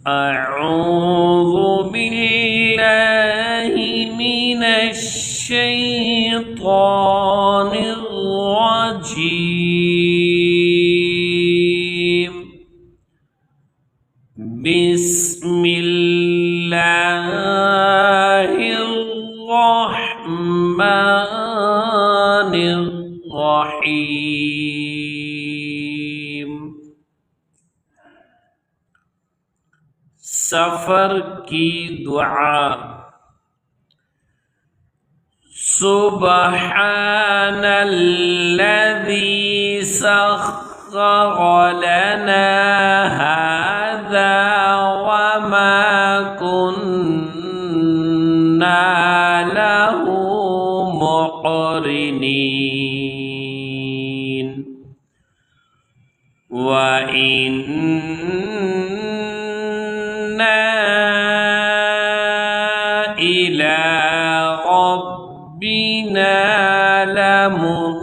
أعوذ بالله من الشيطان الرجيم. بسم الله الرحمن الرحيم. सफर की दुआ। सुब्हानल्लज़ी सख्खर लना हाज़ा वमा कुन्ना लहू मुक़रिनीन व إلى ربنا لمنقلبون.